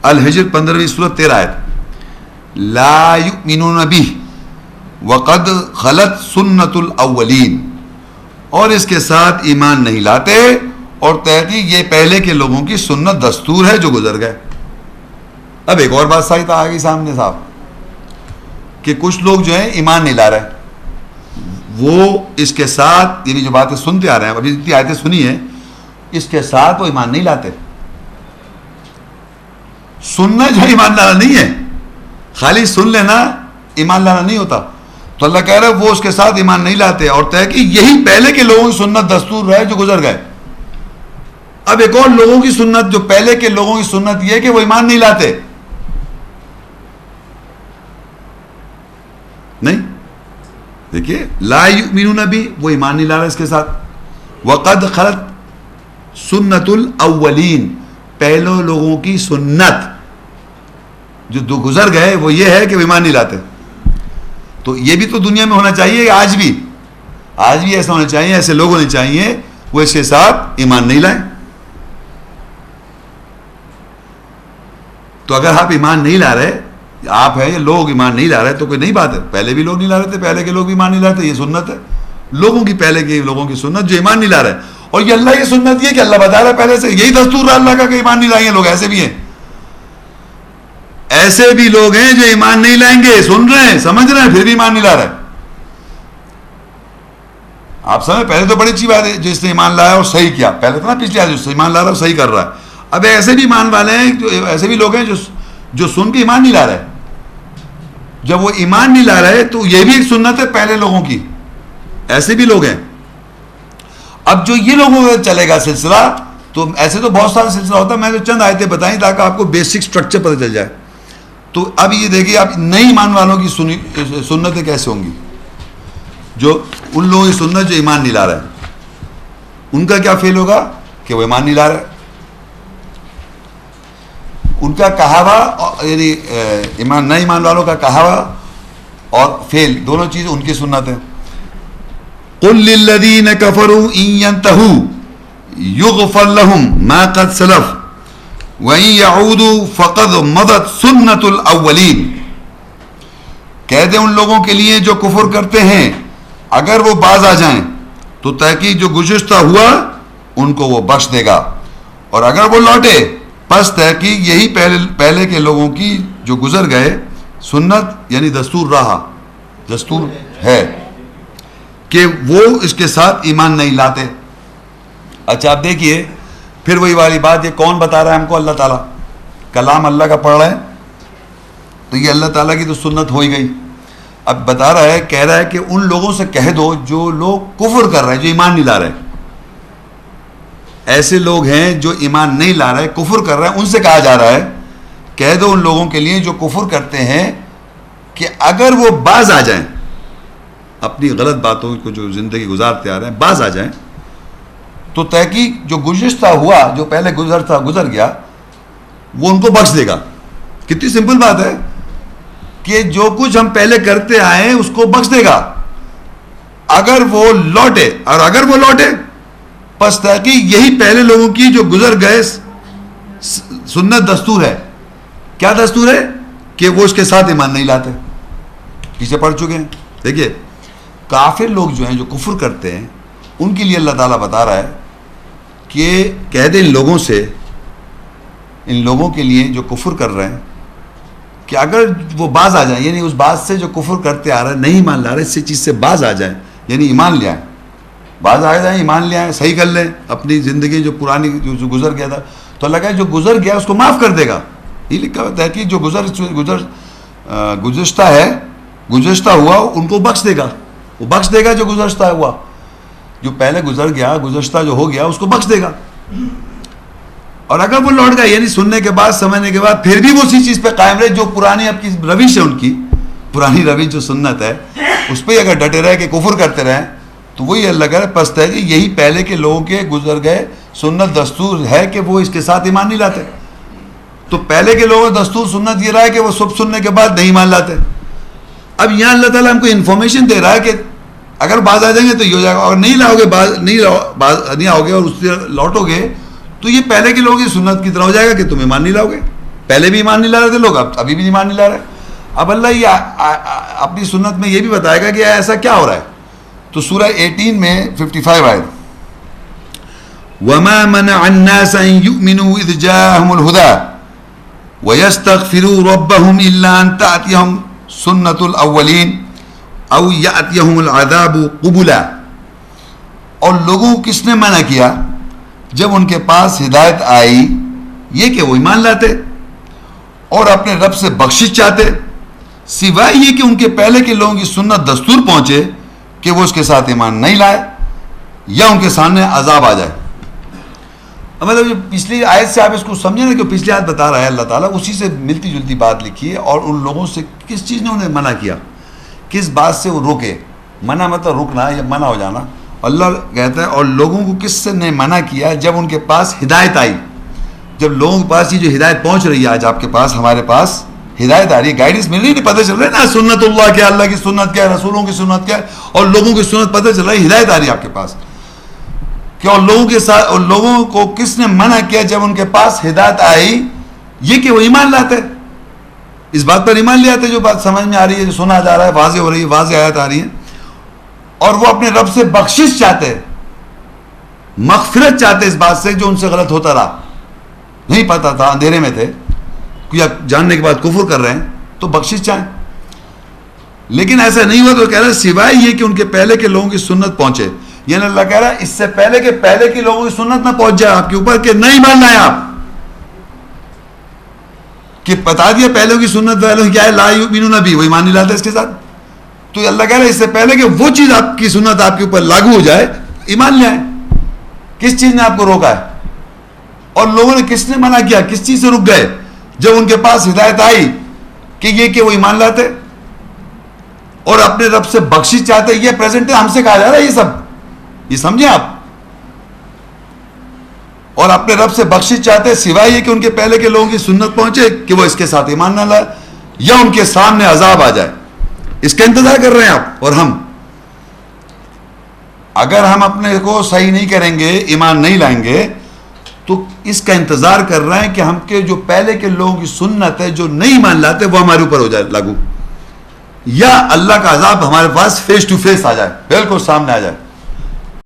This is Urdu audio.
الحجر 15ویں سورۃ 13 آیت. لا یؤمنون بہ وقد خلت سنت الاولین، اور اس کے ساتھ ایمان نہیں لاتے اور تحقیق یہ پہلے کے لوگوں کی سنت دستور ہے جو گزر گئے. اب ایک اور بات صحیح آ گئی سامنے صاحب کہ کچھ لوگ جو ہیں ایمان نہیں لا رہے، وہ اس کے ساتھ یعنی جو باتیں سنتے آ رہے ہیں، ابھی جتنی آیتیں سنی ہیں اس کے ساتھ وہ ایمان نہیں لاتے. سننا جو ایمان لانا نہیں ہے، خالی سن لینا ایمان لانا نہیں ہوتا. تو اللہ کہہ رہا ہے وہ اس کے ساتھ ایمان نہیں لاتے اور تحقیق یہی پہلے کے لوگوں کی سنت دستور ہے جو گزر گئے. اب ایک اور لوگوں کی سنت، جو پہلے کے لوگوں کی سنت یہ ہے کہ وہ ایمان نہیں لاتے. نہیں دیکھیے، لا یؤمنون بہ، وہ ایمان نہیں لا رہا اس کے ساتھ. وقد خلت سنت الاولین، پہلے لوگوں کی سنت جو گزر گئے وہ یہ ہے کہ وہ ایمان نہیں لاتے. تو یہ بھی تو دنیا میں ہونا چاہیے، آج بھی ایسا ہونا چاہیے، ایسے لوگ ہونے چاہیے وہ اس کے ساتھ ایمان نہیں لائیں. تو اگر آپ ایمان نہیں لا رہے، آپ ہیں یہ لوگ ایمان نہیں لا رہے تو کوئی نئی بات ہے. پہلے بھی لوگ نہیں لا رہے تھے، پہلے کے لوگ بھی ایمان نہیں لا رہے تھے، یہ سنت ہے لوگوں کی، پہلے کے لوگوں کی سنت جو ایمان نہیں لا رہے. اور یہ اللہ کی سنت یہ کہ اللہ بتا رہا ہے پہلے سے، یہی دستور رہا اللہ کا کہ ایمان نہیں لائیں. لوگ ایسے بھی ہیں، ایسے بھی لوگ ہیں جو ایمان نہیں لائیں گے، سن رہے ہیں سمجھ رہے ہیں پھر بھی ایمان نہیں لا رہے. آپ سمجھ، پہلے تو بڑی اچھی بات ہے جس نے ایمان لایا اور صحیح کیا، پہلے تو نا پچھلے آج جس نے ایمان لا رہا ہے صحیح کر رہا ہے. اب ایسے بھی ایمان والے ہیں، ایسے بھی لوگ ہیں جو سن کے ایمان نہیں لا رہے. جب وہ ایمان نہیں لا رہے تو یہ بھی ایک سنت ہے پہلے لوگوں کی، ایسے بھی لوگ ہیں. اب جو یہ لوگوں کا چلے گا سلسلہ، تو ایسے تو بہت سارا سلسلہ ہوتا ہے، میں تو چند آیتیں بتائیں تاکہ آپ کو بیسک سٹرکچر پتہ چل جائے. تو اب یہ دیکھیے آپ نئی ایمان والوں کی سنتیں کیسے ہوں گی. جو ان لوگوں کی سنت جو ایمان نہیں لا رہے ہیں، ان کا کیا فیل ہوگا کہ وہ ایمان نہیں لا رہے. ان کا کہاوا یعنی ایمان نئے ایمان والوں کا کہاوا اور فیل دونوں چیزیں ان کی سنت ہیں. قل للذین کفروا ان ينتهوا یغفر لهم ما قد سلف وَإِن يَعُودُوا فَقَدْ مَضَتْ سُنَّةُ الْأَوَّلِينَ، کہہ دیں ان لوگوں کے لیے جو کفر کرتے ہیں اگر وہ باز آ جائیں تو تحقیق جو گزشتہ ہوا ان کو وہ بخش دے گا، اور اگر وہ لوٹے پس تحقیق یہی پہلے کے لوگوں کی جو گزر گئے سنت یعنی دستور رہا، دستور ہے کہ وہ اس کے ساتھ ایمان نہیں لاتے. اچھا آپ دیکھیے پھر وہی والی بات، یہ کون بتا رہا ہے ہم کو؟ اللہ تعالیٰ. کلام اللہ کا پڑھ رہے ہیں تو یہ اللہ تعالیٰ کی تو سنت ہو ہی گئی. اب بتا رہا ہے، کہہ رہا ہے کہ ان لوگوں سے کہہ دو جو لوگ کفر کر رہے ہیں، جو ایمان نہیں لا رہے، ایسے لوگ ہیں جو ایمان نہیں لا رہے کفر کر رہے ہیں، ان سے کہا جا رہا ہے کہہ دو ان لوگوں کے لیے جو کفر کرتے ہیں کہ اگر وہ باز آ جائیں، اپنی غلط باتوں کو جو زندگی گزارتے آ رہے ہیں باز آ جائیں تو تحقیق جو گزشتہ ہوا، جو پہلے گزر گیا وہ ان کو بخش دے گا. کتنی سمپل بات ہے کہ جو کچھ ہم پہلے کرتے آئے ہیں اس کو بخش دے گا اگر وہ لوٹے، اور اگر وہ لوٹے پس تحقیق یہی پہلے لوگوں کی جو گزر گئے سنت دستور ہے. کیا دستور ہے؟ کہ وہ اس کے ساتھ ایمان نہیں لاتے. پیچھے پڑھ چکے ہیں. دیکھیے کافر لوگ جو ہیں جو کفر کرتے ہیں ان کے لیے اللہ تعالیٰ بتا رہا ہے کہ کہہ دیں ان لوگوں سے، ان لوگوں کے لیے جو کفر کر رہے ہیں کہ اگر وہ باز آ جائیں، یعنی اس بات سے جو کفر کرتے آ رہے ہیں نہیں ایمان لا رہے، اس چیز سے باز آ جائیں یعنی ایمان لے آئیں، باز آ جائیں ایمان لے آئیں، صحیح کر لیں اپنی زندگی جو پرانی جو گزر گیا تھا. تو اللہ کہے جو گزر گیا اس کو معاف کر دے گا. یہ لکھا ہوتا ہے کہ جو گزشتہ ہوا ان کو بخش دے گا، وہ بخش دے گا جو گزشتہ ہوا، جو پہلے گزر گیا گزشتہ جو ہو گیا اس کو بخش دے گا. اور اگر وہ لوٹ گئے یعنی سننے کے بعد سمجھنے کے بعد پھر بھی وہ اسی چیز پہ قائم رہے جو پرانی اب کی روش ہے، ان کی پرانی روش جو سنت ہے اس پہ اگر ڈٹے رہے کہ کفر کرتے رہیں تو وہی اللہ کہہ رہا ہے پست ہے کہ یہی پہلے کے لوگوں کے گزر گئے سنت دستور ہے کہ وہ اس کے ساتھ ایمان نہیں لاتے. تو پہلے کے لوگوں کا دستور سنت یہ رہا ہے کہ وہ سب سننے کے بعد نہیں ایمان لاتے. اب یہاں اللہ تعالیٰ ہم کو انفارمیشن دے رہا ہے کہ اگر باز آ جائیں گے تو یہ ہو جائے گا، اور نہیں لاؤ گے نہیں آؤ گے اور اس سے لوٹو گے تو یہ پہلے کے لوگوں کی سنت کی طرح ہو جائے گا کہ تم ایمان نہیں لاؤ گے. پہلے بھی ایمان نہیں لا رہے تھے لوگ, ابھی بھی ایمان نہیں لا رہے. اب اللہ یہ اپنی سنت میں یہ بھی بتائے گا کہ ایسا کیا ہو رہا ہے. تو سورہ 18 میں 55 آیت, وَمَا مَنَعَ النَّاسَ أَن يُؤْمِنُوا إِذْ جَاءَهُمُ الْهُدَىٰ وَيَسْتَغْفِرُوا رَبَّهُمْ إِلَّا أَن تَأْتِيَهُمْ سُنَّةُ الْأَوَّلِينَ أَوْ يَأْتِيَهُمُ الْعَذَابُ قُبُلًا. اور لوگوں کو کس نے منع کیا جب ان کے پاس ہدایت آئی, یہ کہ وہ ایمان لاتے اور اپنے رب سے بخشش چاہتے, سوائے یہ کہ ان کے پہلے کے لوگوں کی سنت دستور پہنچے کہ وہ اس کے ساتھ ایمان نہیں لائے یا ان کے سامنے عذاب آ جائے. مطلب پچھلی آیت سے آپ اس کو سمجھیں نا کہ پچھلی آیت بتا رہا ہے اللہ تعالیٰ, اسی سے ملتی جلتی بات لکھی ہے. اور ان لوگوں سے کس چیز نے انہیں منع کیا, کس بات سے وہ روکے. منع مطلب رکنا یا منع ہو جانا. اللہ کہتا ہے اور لوگوں کو کس سے نے منع کیا جب ان کے پاس ہدایت آئی. جب لوگوں کے پاس یہ جو ہدایت پہنچ رہی ہے آج آپ کے پاس, ہمارے پاس ہدایت آ رہی ہے, گائیڈنس مل رہی ہے, پتہ چل رہا ہے نا سنت اللہ کیا, اللہ کی سنت کیا, رسولوں کی سنت کیا, اور لوگوں کی سنت پتہ چل رہا ہے, ہدایت آ رہی ہے آپ کے پاس. کہ اور لوگوں کے ساتھ, اور لوگوں کو کس نے منع کیا جب ان کے پاس ہدایت آئی, یہ کہ وہ ایمان لاتے, اس بات پر ایمان لے آتے جو بات سمجھ میں آ رہی ہے, جو سنا جا رہا ہے, واضح ہو رہی ہے, واضح آیت آ رہی ہے. اور وہ اپنے رب سے بخشش چاہتے, مغفرت چاہتے اس بات سے جو ان سے غلط ہوتا رہا, نہیں پتا تھا, اندھیرے میں تھے, یا جاننے کے بعد کفر کر رہے ہیں تو بخشش چاہیں. لیکن ایسا نہیں ہوا. تو کہہ رہا ہے سوائے یہ کہ ان کے پہلے کے لوگوں کی سنت پہنچے, یعنی اللہ کہہ رہا ہے اس سے پہلے کے پہلے کی لوگوں کی سنت نہ پہنچ جائے آپ کے اوپر کہ نہیں ماننا ہے آپ, کہ بتا دیا پہلے کی سنت والوں کیا ہے, لا یؤمنون بھی, وہ ایمان نہیں لاتے اس کے ساتھ. تو اللہ کہہ رہا ہے اس سے پہلے کہ وہ چیز آپ کی سنت آپ کے اوپر لاگو ہو جائے, ایمان لے آئیں. کس چیز نے آپ کو روکا ہے, اور لوگوں نے کس نے منع کیا, کس چیز سے رک گئے جب ان کے پاس ہدایت آئی, کہ یہ کہ وہ ایمان لاتے اور اپنے رب سے بخشش چاہتے. یہ پریزنٹ ہم سے کہا جا رہا ہے یہ سب, یہ سمجھیں آپ. اور اپنے رب سے بخشش چاہتے سوائے یہ کہ ان کے پہلے کے لوگوں کی سنت پہنچے کہ وہ اس کے ساتھ ایمان نہ لائے یا ان کے سامنے عذاب آ جائے. اس کا انتظار کر رہے ہیں آپ. اور ہم اگر ہم اپنے کو صحیح نہیں کریں گے, ایمان نہیں لائیں گے, تو اس کا انتظار کر رہے ہیں کہ ہم کے جو پہلے کے لوگوں کی سنت ہے جو نہیں مان لاتے وہ ہمارے اوپر ہو جائے لاگو, یا اللہ کا عذاب ہمارے پاس فیس ٹو فیس آ جائے, بالکل سامنے آ جائے.